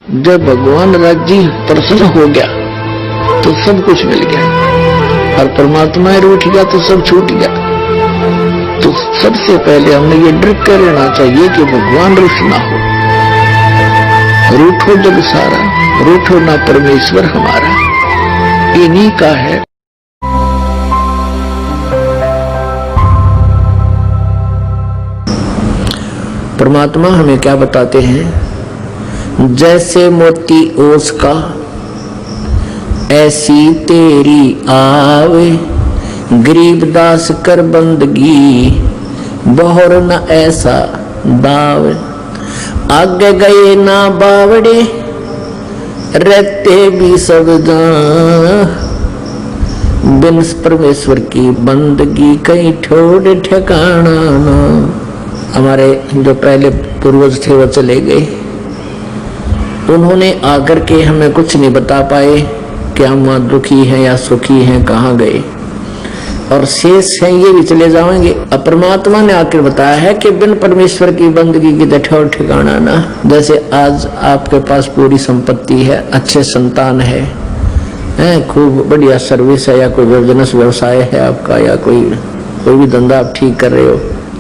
जब भगवान राज्य प्रसन्न हो गया तो सब कुछ मिल गया, और परमात्मा रूठ गया तो सब छूट गया। तो सबसे पहले हमने ये डर कर रहना चाहिए कि भगवान रुष्ट ना हो। रूठो जग सारा, रूठो ना परमेश्वर हमारा, इन्हीं का है। परमात्मा हमें क्या बताते हैं? जैसे मोती ओस का ऐसी तेरी आवे, गरीबदास कर बंदगी बहुर न ऐसा दावे। आगे गए ना बावड़े रहते भी सब जान, बिन परमेश्वर की बंदगी कहीं ठोड़ ठिकाना ना। हमारे जो पहले पूर्वज थे वो चले गए, उन्होंने आकर के हमें कुछ नहीं बता पाए कि हम दुखी हैं या सुखी हैं, कहाँ गए, और शेष हैं ये भी चले जाएंगे। अब परमात्मा ने आकर बताया है कि बिन परमेश्वर की बंदगी की ठौर ठिकाना ना। जैसे आज आपके पास पूरी संपत्ति है, अच्छे संतान है, खूब बढ़िया सर्विस है, या कोई बिजनेस व्यवसाय है आपका, या कोई भी धंधा आप ठीक कर रहे हो,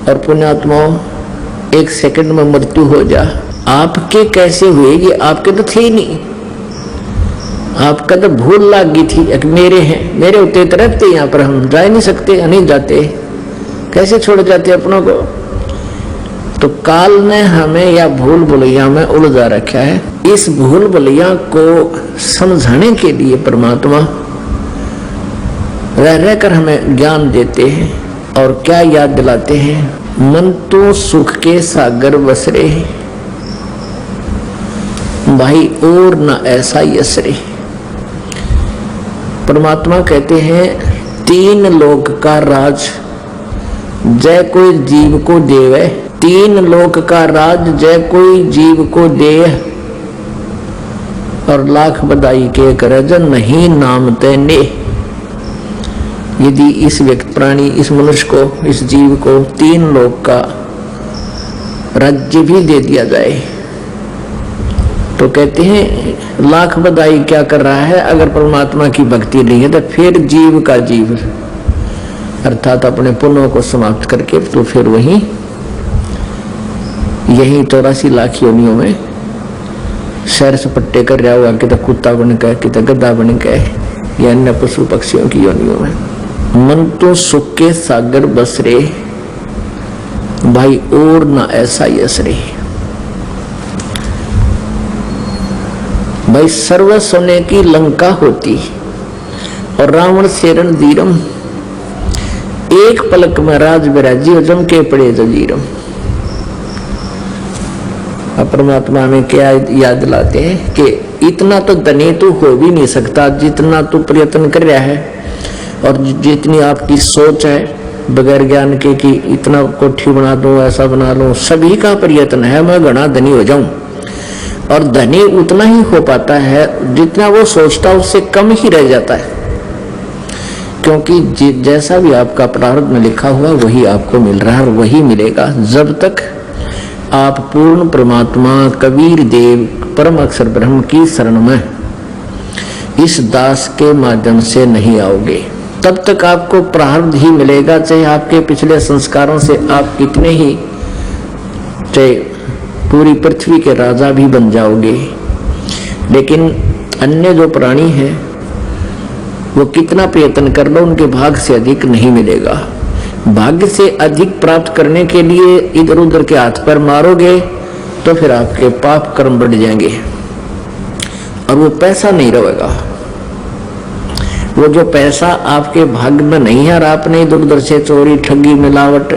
और पुण्यात्माओं एक सेकंड में मृत्यु हो जा, आपके कैसे हुए? ये आपके तो थे ही नहीं, आपका तो भूल लग गई थी। एक मेरे हैं, मेरे होते तो रहते यहाँ पर, हम जा नहीं सकते, नहीं जाते, कैसे छोड़ जाते अपनों को? तो काल ने हमें या भूल भुलैया में उलझा रखा है। इस भूल भुलैया को समझाने के लिए परमात्मा रह रहकर हमें ज्ञान देते हैं, और क्या याद दिलाते हैं? मन तो सुख के सागर बसरे भाई, और न ऐसा यसरे। परमात्मा कहते हैं तीन लोक का राज जय कोई जीव को देवे, तीन लोक का राज जय कोई जीव को दे, और लाख बधाई के कर जन नहीं नाम तेने। यदि इस व्यक्ति प्राणी, इस मनुष्य को, इस जीव को तीन लोक का राज्य भी दे दिया जाए तो कहते हैं लाख बधाई क्या कर रहा है? अगर परमात्मा की भक्ति नहीं है तो फिर जीव का जीव, अर्थात अपने पुण्यों को समाप्त करके तो फिर वही यही 84 लाख योनियों में सैर सपट्टे कर रहा हुआ, कि तो कुत्ता बन के, कि तो गधा बन के, या अन्य पशु पक्षियों की योनियों में। मन तो सुख के सागर बसरे भाई, और न ऐसा यसरे। भाई सर्व सोने की लंका होती और रावण से रणधीरम, एक पलक में राज विराजी और जम के पड़े जजीरम। परमात्मा में क्या याद दिलाते हैं कि इतना तो धनी तो हो भी नहीं सकता जितना तू प्रयत्न कर रहा है, और जितनी आपकी सोच है बगैर ज्ञान के कि इतना कोठी बना दूं, ऐसा बना लूं। सभी का प्रयत्न है मैं घना धनी हो जाऊं, और धनी उतना ही हो पाता है जितना वो सोचता, उससे कम ही रह जाता है, क्योंकि जैसा भी आपका प्रारब्ध में लिखा हुआ वही आपको मिल रहा है, और वही मिलेगा जब तक आप पूर्ण परमात्मा कबीर देव परम अक्षर ब्रह्म की शरण में इस दास के माध्यम से नहीं आओगे। तब तक आपको प्रारब्ध ही मिलेगा, चाहे आपके पिछले संस्कारों से आप कितने ही, चाहे पूरी पृथ्वी के राजा भी बन जाओगे, लेकिन अन्य जो प्राणी हैं वो कितना प्रयत्न कर लो, उनके भाग्य से अधिक नहीं मिलेगा। भाग्य से अधिक प्राप्त करने के लिए इधर उधर के हाथ पर मारोगे तो फिर आपके पाप कर्म बढ़ जाएंगे, और वो पैसा नहीं रहेगा। वो जो पैसा आपके भाग्य में नहीं है, और आपने इधर उधर से चोरी, ठगी, मिलावट,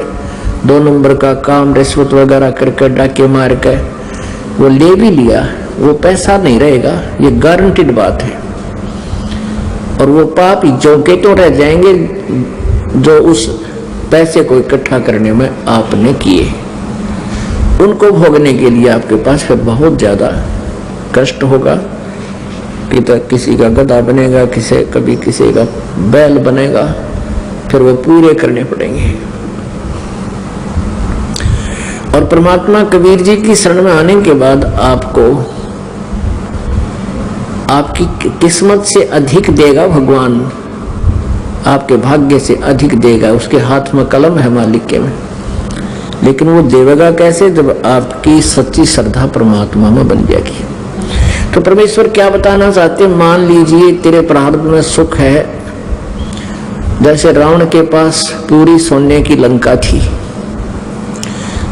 2 नंबर का काम, रिश्वत वगैरह करके, डाके मार के वो ले भी लिया, वो पैसा नहीं रहेगा, ये गारंटीड बात है। और वो पाप जो के तो रह जाएंगे जो उस पैसे को इकट्ठा करने में आपने किए, उनको भोगने के लिए आपके पास फिर बहुत ज्यादा कष्ट होगा। कि तो किसी का गधा बनेगा, कभी किसी का बैल बनेगा, फिर वो पूरे करने पड़ेंगे। और परमात्मा कबीर जी की शरण में आने के बाद आपको आपकी किस्मत से अधिक देगा भगवान, आपके भाग्य से अधिक देगा। उसके हाथ में कलम है मालिक के में, लेकिन वो देवेगा कैसे? जब आपकी सच्ची श्रद्धा परमात्मा में बन जाएगी। तो परमेश्वर क्या बताना चाहते? मान लीजिए तेरे प्रारब्ध में सुख है, जैसे रावण के पास पूरी सोने की लंका थी,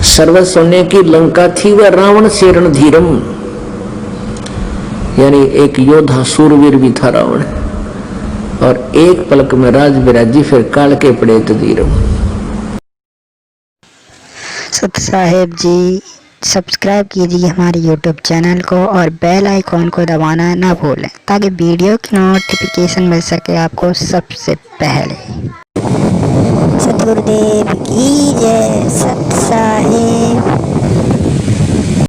सर्व सोने की लंका थी, वह रावण से रणधीरम, यानी एक योद्धा सूरवीर भी था रावण, और एक पलक में राज बिराजी, फिर काल के पड़े तदीरम। सत साहेब जी सब्सक्राइब कीजिए हमारे YouTube चैनल को और बेल आइकॉन को दबाना ना भूलें, ताकि वीडियो की नोटिफिकेशन मिल सके आपको सबसे पहले। सतगुरुदेव की जय। सत साहेब।